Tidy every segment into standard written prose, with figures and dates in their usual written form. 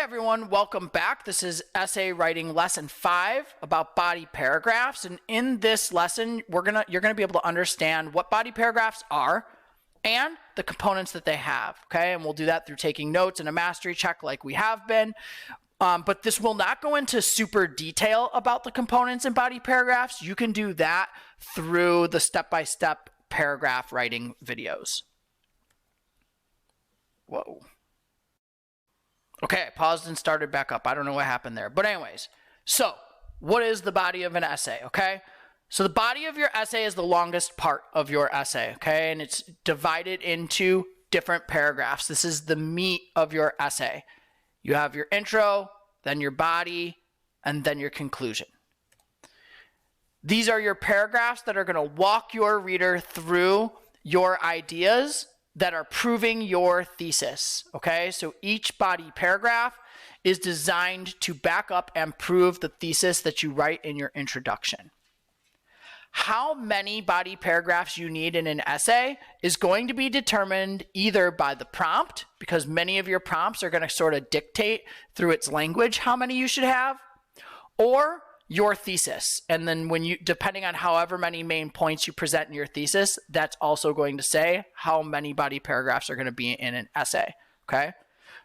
everyone, welcome back. This is Essay Writing Lesson 5 about body paragraphs. And in this lesson, you're gonna be able to understand what body paragraphs are and the components that they have, okay? And we'll do that through taking notes and a mastery check like we have been. But this will not go into super detail about the components in body paragraphs. You can do that through the step-by-step paragraph writing videos. Whoa. Okay, I paused and started back up. I don't know what happened there. But anyways, so what is the body of an essay, okay? So the body of your essay is the longest part of your essay, okay? And it's divided into different paragraphs. This is the meat of your essay. You have your intro, then your body, and then your conclusion. These are your paragraphs that are going to walk your reader through your ideas that are proving your thesis, okay? So each body paragraph is designed to back up and prove the thesis that you write in your introduction. How many body paragraphs you need in an essay is going to be determined either by the prompt, because many of your prompts are going to sort of dictate through its language how many you should have, or your thesis. And then depending on however many main points you present in your thesis, that's also going to say how many body paragraphs are going to be in an essay, okay?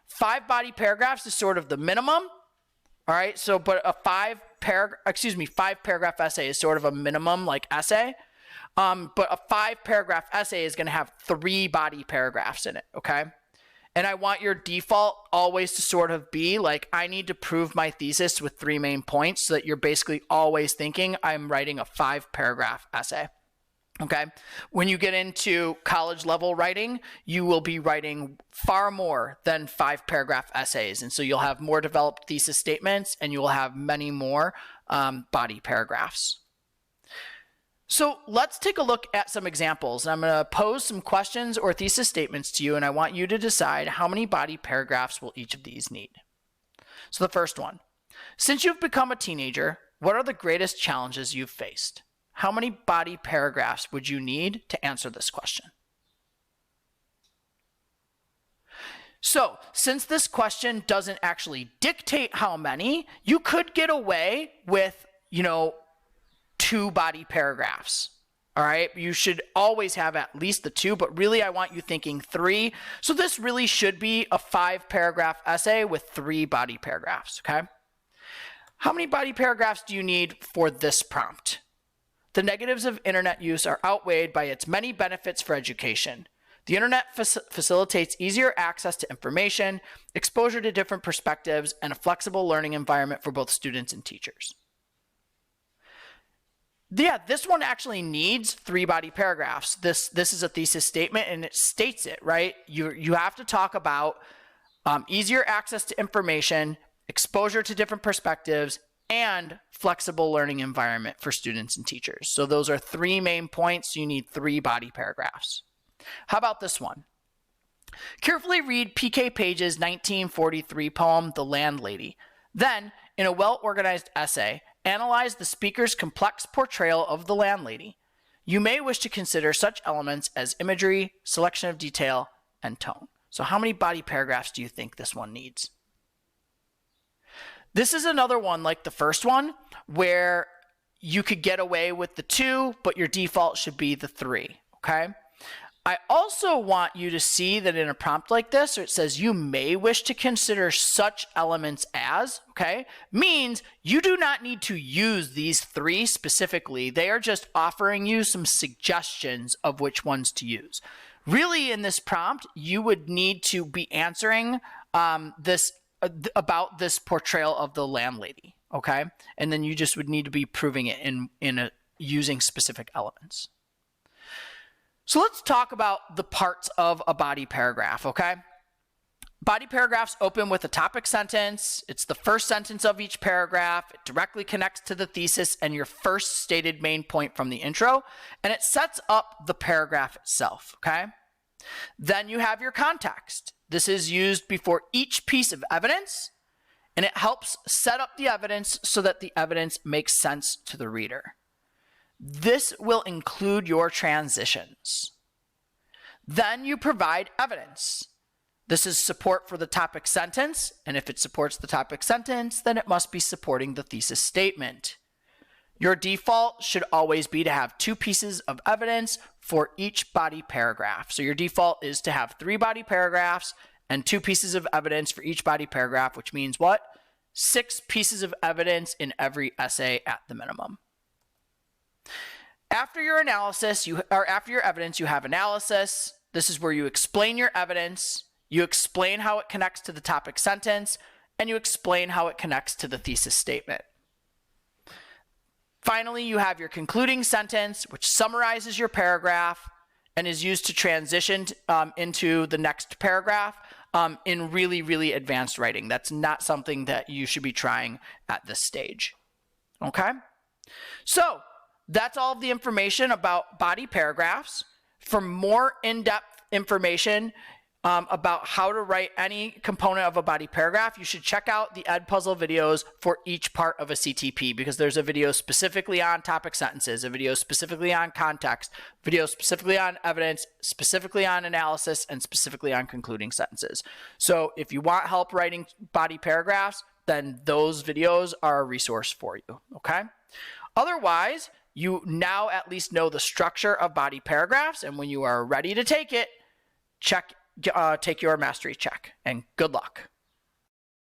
5 body paragraphs is sort of the minimum, all right? So, but a 5 paragraph essay is sort of a minimum like essay. But a 5 paragraph essay is going to have 3 body paragraphs in it, okay? And I want your default always to sort of be like, I need to prove my thesis with 3 main points, so that you're basically always thinking I'm writing a 5 paragraph essay. Okay. When you get into college level writing, you will be writing far more than 5 paragraph essays. And so you'll have more developed thesis statements and you will have many more body paragraphs. So let's take a look at some examples. I'm going to pose some questions or thesis statements to you, and I want you to decide how many body paragraphs will each of these need. So the first one, since you've become a teenager, what are the greatest challenges you've faced? How many body paragraphs would you need to answer this question? So since this question doesn't actually dictate how many, you could get away with, 2 body paragraphs. All right, you should always have at least the 2, but really I want you thinking 3. So this really should be a 5 paragraph essay with 3 body paragraphs, okay? How many body paragraphs do you need for this prompt? The negatives of internet use are outweighed by its many benefits for education. The internet facilitates easier access to information, exposure to different perspectives, and a flexible learning environment for both students and teachers. Yeah, this one actually needs 3 body paragraphs. This is a thesis statement and it states it, right? You have to talk about easier access to information, exposure to different perspectives, and flexible learning environment for students and teachers. So those are 3 main points. You need 3 body paragraphs. How about this one? Carefully read P.K. Page's 1943 poem, The Landlady. Then, in a well-organized essay, analyze the speaker's complex portrayal of the landlady. You may wish to consider such elements as imagery, selection of detail, and tone. So how many body paragraphs do you think this one needs? This is another one like the first one where you could get away with the 2, but your default should be the 3, okay? I also want you to see that in a prompt like this, it says you may wish to consider such elements as, okay, means you do not need to use these 3 specifically. They are just offering you some suggestions of which ones to use. Really, in this prompt, you would need to be answering about this portrayal of the landlady, okay? And then you just would need to be proving it using specific elements. So let's talk about the parts of a body paragraph, okay? Body paragraphs open with a topic sentence. It's the first sentence of each paragraph. It directly connects to the thesis and your first stated main point from the intro, and it sets up the paragraph itself, okay? Then you have your context. This is used before each piece of evidence, and it helps set up the evidence so that the evidence makes sense to the reader. This will include your transitions. Then you provide evidence. This is support for the topic sentence, and if it supports the topic sentence, then it must be supporting the thesis statement. Your default should always be to have 2 pieces of evidence for each body paragraph. So your default is to have 3 body paragraphs and 2 pieces of evidence for each body paragraph, which means what? 6 pieces of evidence in every essay at the minimum. After your analysis, after your evidence, you have analysis. This is where you explain your evidence, you explain how it connects to the topic sentence, and you explain how it connects to the thesis statement. Finally, you have your concluding sentence, which summarizes your paragraph and is used to transition into the next paragraph in really, really advanced writing. That's not something that you should be trying at this stage. Okay? So that's all of the information about body paragraphs. For more in-depth information about how to write any component of a body paragraph, you should check out the Edpuzzle videos for each part of a CTP, because there's a video specifically on topic sentences, a video specifically on context, video specifically on evidence, specifically on analysis, and specifically on concluding sentences. So if you want help writing body paragraphs, then those videos are a resource for you, okay? Otherwise, you now at least know the structure of body paragraphs, and when you are ready to take it, take your mastery check, and good luck.